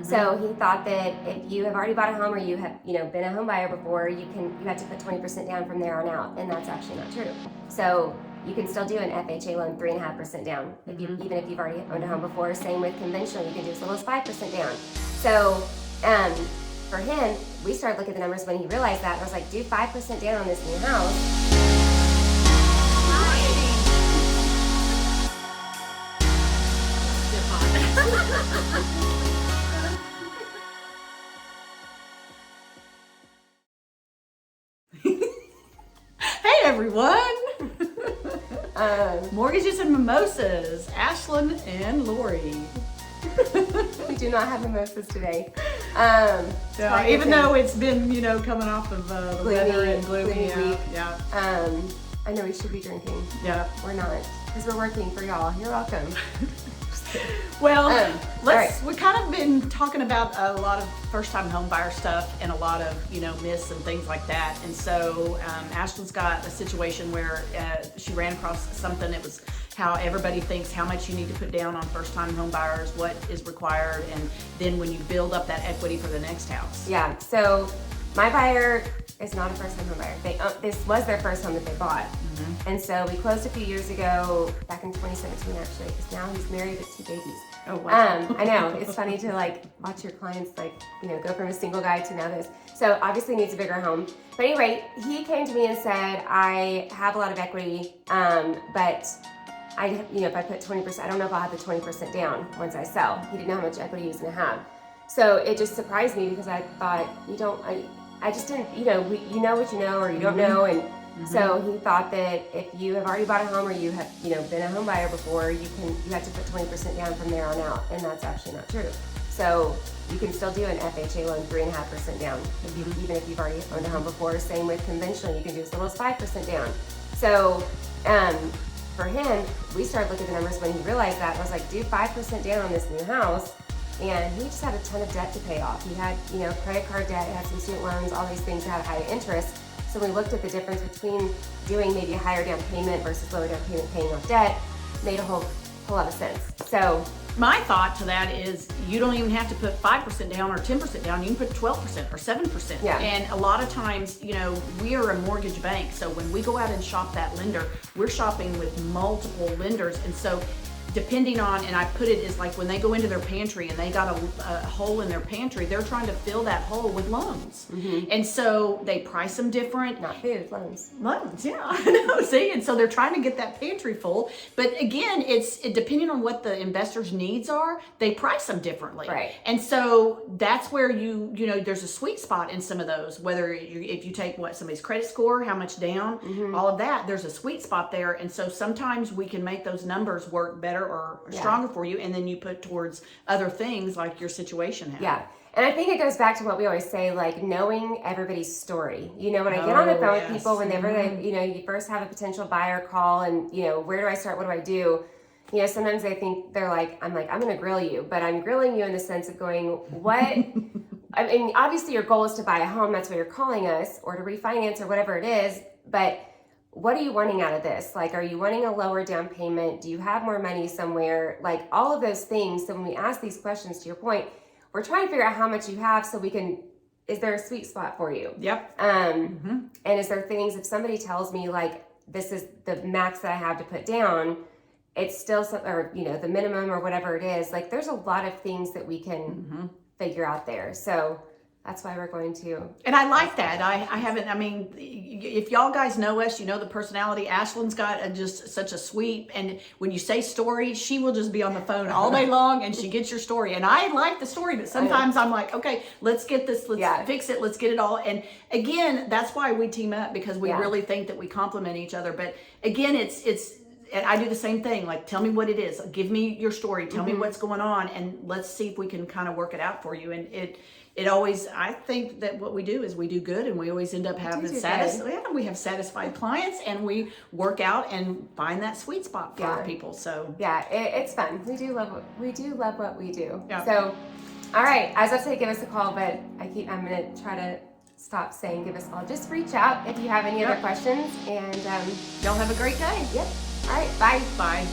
So he thought that if you have already bought a home or you have, been a home buyer before, you have to put 20% down from there on out, and that's actually not true. So you can still do an FHA loan 3.5% down even if you've already owned a home before. Same with conventional, you can do as little as 5% down. So for him, we started looking at the numbers when he realized that, and I was like, do 5% down on this new house. Hey everyone! Mortgages and Mimosas, Ashlyn and Lori. We do not have mimosas today. So even though it's been, coming off of the weather and gloomy week. Yeah. I know we should be drinking. Yeah. We're not, because we're working for y'all. You're welcome. Well, right. We've kind of been talking about a lot of first-time home buyer stuff and a lot of, myths and things like that. And so Ashlyn's got a situation where she ran across something. It was how everybody thinks how much you need to put down on first-time home buyers, what is required, and then when you build up that equity for the next house. Yeah, so my buyer is not a first-time home buyer. This was their first home that they bought. And so we closed a few years ago, back in 2017 actually, because now he's married with 2 babies. Oh, wow. I know, it's funny to watch your clients go from a single guy to now this. So obviously needs a bigger home. But anyway, he came to me and said, I have a lot of equity, but if I put 20%, I don't know if I'll have the 20% down once I sell. He didn't know how much equity he was gonna have. So it just surprised me because I thought, I just didn't, you know what you know or you don't know. And so he thought that if you have already bought a home or you have, been a home buyer before, you have to put 20% down from there on out, and that's actually not true. So you can still do an FHA loan 3.5% down, even if you've already owned a home before. Same with conventional, you can do as little as 5% down. So for him, we started looking at the numbers when he realized that, and I was like, do 5% down on this new house. And he just had a ton of debt to pay off. He had, credit card debt, had some student loans, all these things that had high interest. So we looked at the difference between doing maybe a higher down payment versus lower down payment paying off debt. Made a whole lot of sense. So my thought to that is you don't even have to put 5% down or 10% down. You can put 12% or 7%. Yeah. And a lot of times, we are a mortgage bank. So when we go out and shop that lender, we're shopping with multiple lenders. And so depending on, and I put it as like when they go into their pantry and they got a hole in their pantry, they're trying to fill that hole with loans. And so they price them different. Not food, loans. Loans, yeah, I know, see? And so they're trying to get that pantry full. But again, it's depending on what the investor's needs are, they price them differently. Right. And so that's where there's a sweet spot in some of those, whether if you take somebody's credit score, how much down, all of that, there's a sweet spot there. And so sometimes we can make those numbers work better or stronger for you, and then you put towards other things like your situation has. Yeah. And I think it goes back to what we always say, like knowing everybody's story. When I get on the phone with people, whenever they, you first have a potential buyer call and, where do I start? What do I do? Sometimes they think I'm going to grill you, but I'm grilling you in the sense of going, what? I mean, obviously your goal is to buy a home. That's why you're calling us, or to refinance or whatever it is. But what are you wanting out of this? Are you wanting a lower down payment? Do you have more money somewhere? All of those things. So when we ask these questions, to your point, we're trying to figure out how much you have so we can, is there a sweet spot for you? Yep. And is there things, if somebody tells me this is the max that I have to put down, it's still, or the minimum or whatever it is, there's a lot of things that we can figure out there. So that's why we're going to. And I like that. If y'all guys know us, you know the personality. Ashlyn's got just such a sweet, and when you say story, she will just be on the phone all day long and she gets your story. And I like the story, but sometimes I'm like, okay, let's get this, let's fix it, let's get it all. And again, that's why we team up, because we really think that we complement each other. But again, and I do the same thing. Tell me what it is. Give me your story. Tell me what's going on, and let's see if we can kind of work it out for you. And it always, I think that what we do is we do good, and we always end up having we have satisfied clients, and we work out and find that sweet spot for our people. So it's fun. We do love what we do. Yeah. So, all right, I was about to say give us a call, but I'm going to try to stop saying give us a call. Just reach out if you have any other questions, and y'all have a great day. Yep. All right, bye. Bye.